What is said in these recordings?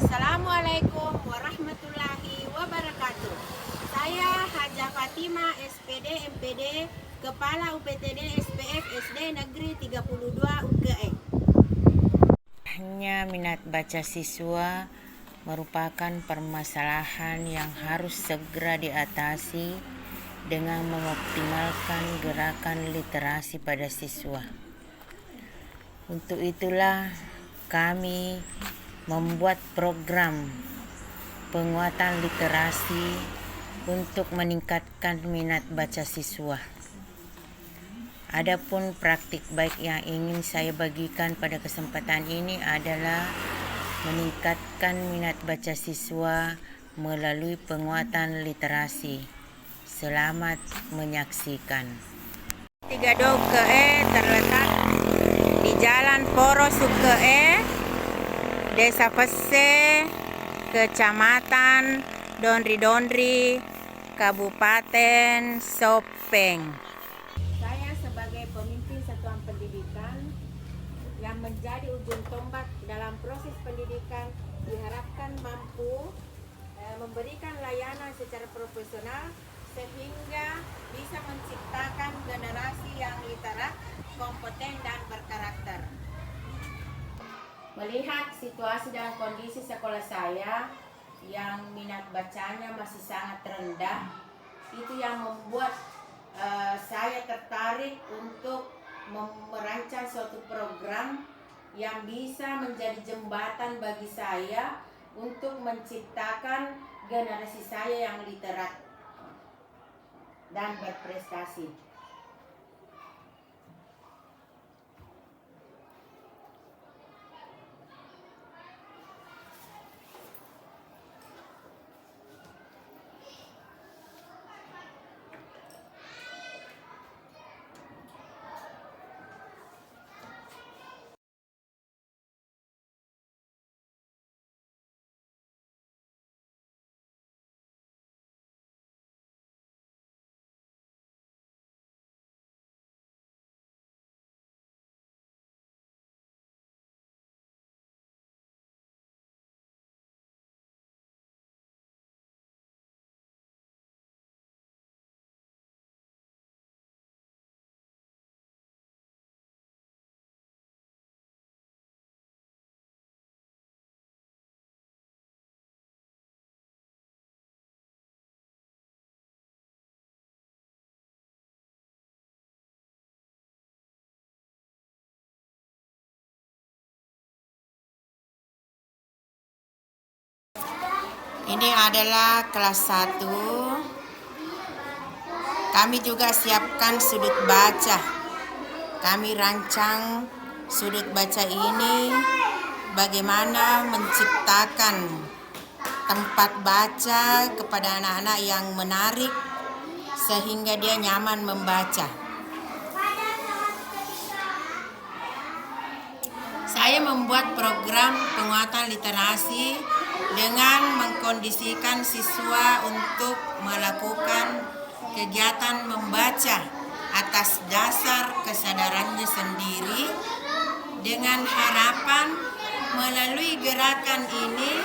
Assalamualaikum warahmatullahi wabarakatuh. Saya Haja Fatima SPD MPD, Kepala UPTD SPF SD Negeri 32 UGE. Hanya minat baca siswa merupakan permasalahan yang harus segera diatasi dengan mengoptimalkan gerakan literasi pada siswa. Untuk itulah kami membuat program penguatan literasi untuk meningkatkan minat baca siswa. Adapun praktik baik yang ingin saya bagikan pada kesempatan ini adalah meningkatkan minat baca siswa melalui penguatan literasi. Selamat menyaksikan. 3 UGE terletak di Jalan Poros UGE, Desa Pese, Kecamatan Dondri, Kabupaten Sopeng. Saya sebagai pemimpin satuan pendidikan yang menjadi ujung tombak dalam proses pendidikan diharapkan mampu memberikan layanan secara profesional sehingga bisa menciptakan generasi yang literat, kompeten, dan berkarakter. Melihat situasi dan kondisi sekolah saya yang minat bacanya masih sangat rendah, itu yang membuat saya tertarik untuk merancang suatu program yang bisa menjadi jembatan bagi saya untuk menciptakan generasi saya yang literat dan berprestasi. Ini adalah kelas 1. Kami juga siapkan sudut baca. Kami rancang sudut baca ini bagaimana menciptakan tempat baca kepada anak-anak yang menarik sehingga dia nyaman membaca. Saya membuat program penguatan literasi dengan mengkondisikan siswa untuk melakukan kegiatan membaca atas dasar kesadarannya sendiri, dengan harapan melalui gerakan ini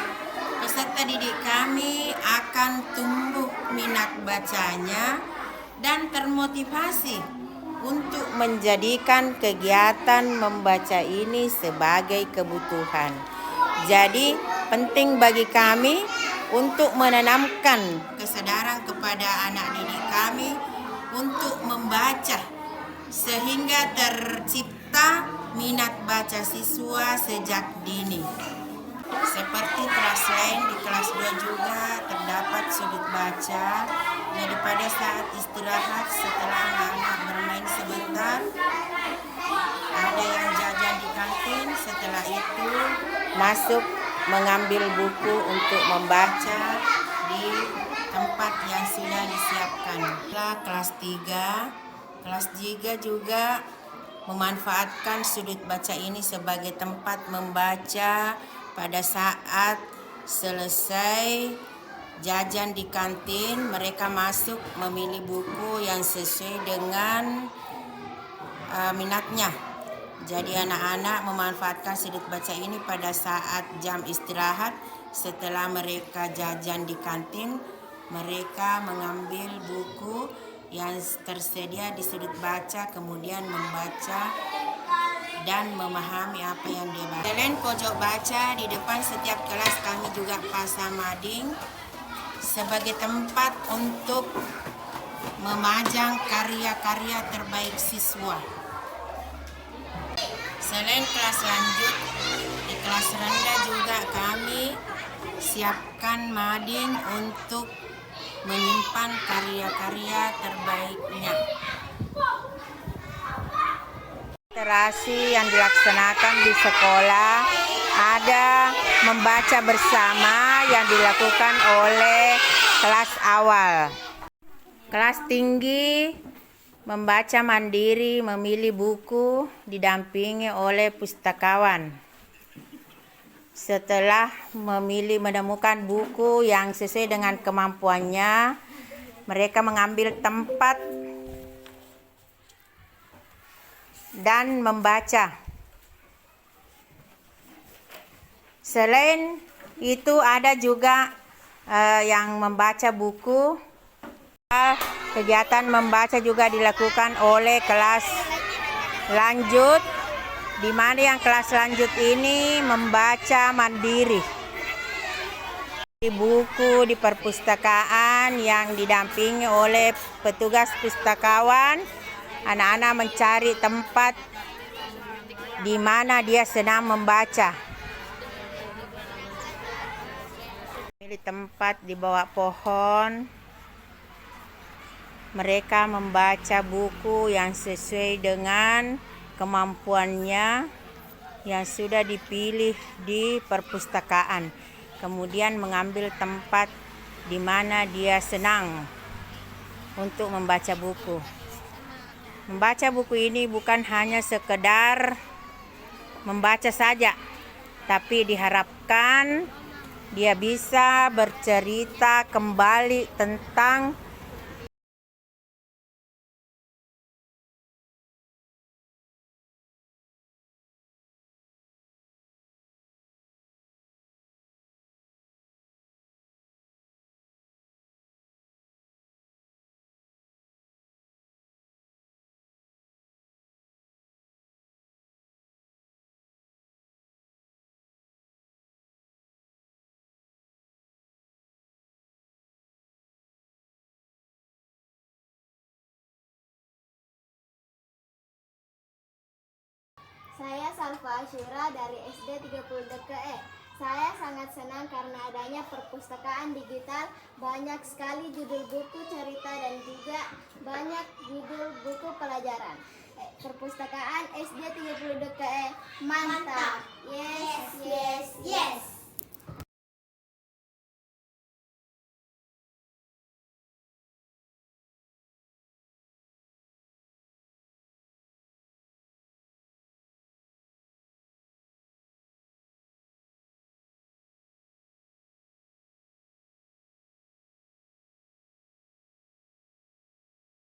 peserta didik kami akan tumbuh minat bacanya dan termotivasi untuk menjadikan kegiatan membaca ini sebagai kebutuhan. Jadi penting bagi kami untuk menanamkan kesadaran kepada anak didik kami untuk membaca sehingga tercipta minat baca siswa sejak dini. Seperti kelas lain, di kelas 2 juga terdapat sudut baca. Jadi pada saat istirahat setelah anak-anak bermain sebentar, ada yang jajan di kantin, setelah itu masuk mengambil buku untuk membaca di tempat yang sudah disiapkan. Kelas 3 juga memanfaatkan sudut baca ini sebagai tempat membaca pada saat selesai jajan di kantin. Mereka masuk memilih buku yang sesuai dengan minatnya. Jadi anak-anak memanfaatkan sudut baca ini pada saat jam istirahat Setelah mereka jajan di kantin, mereka mengambil buku yang tersedia di sudut baca, kemudian membaca dan memahami apa yang dia baca. Selain pojok baca, di depan setiap kelas kami juga pasang mading sebagai tempat untuk memajang karya-karya terbaik siswa. Selain kelas lanjut, di kelas rendah juga kami siapkan mading untuk menyimpan karya-karya terbaiknya. Literasi yang dilaksanakan di sekolah ada membaca bersama yang dilakukan oleh kelas awal. Kelas tinggi membaca mandiri, memilih buku, didampingi oleh pustakawan. Setelah menemukan buku yang sesuai dengan kemampuannya, mereka mengambil tempat dan membaca. Selain itu ada juga yang membaca buku. Kegiatan membaca juga dilakukan oleh kelas lanjut, di mana yang kelas lanjut ini membaca mandiri. Di buku di perpustakaan yang didampingi oleh petugas pustakawan, anak-anak mencari tempat di mana dia senang membaca. Pilih tempat di bawah pohon. Mereka membaca buku yang sesuai dengan kemampuannya yang sudah dipilih di perpustakaan. Kemudian mengambil tempat di mana dia senang untuk membaca buku. Membaca buku ini bukan hanya sekedar membaca saja, tapi diharapkan dia bisa bercerita kembali tentang Saya Salva Asyura dari SD 30 DKE. Saya sangat senang karena adanya perpustakaan digital, banyak sekali judul buku cerita dan juga banyak judul buku pelajaran. Perpustakaan SD 30 DKE mantap. Yes, yes, yes.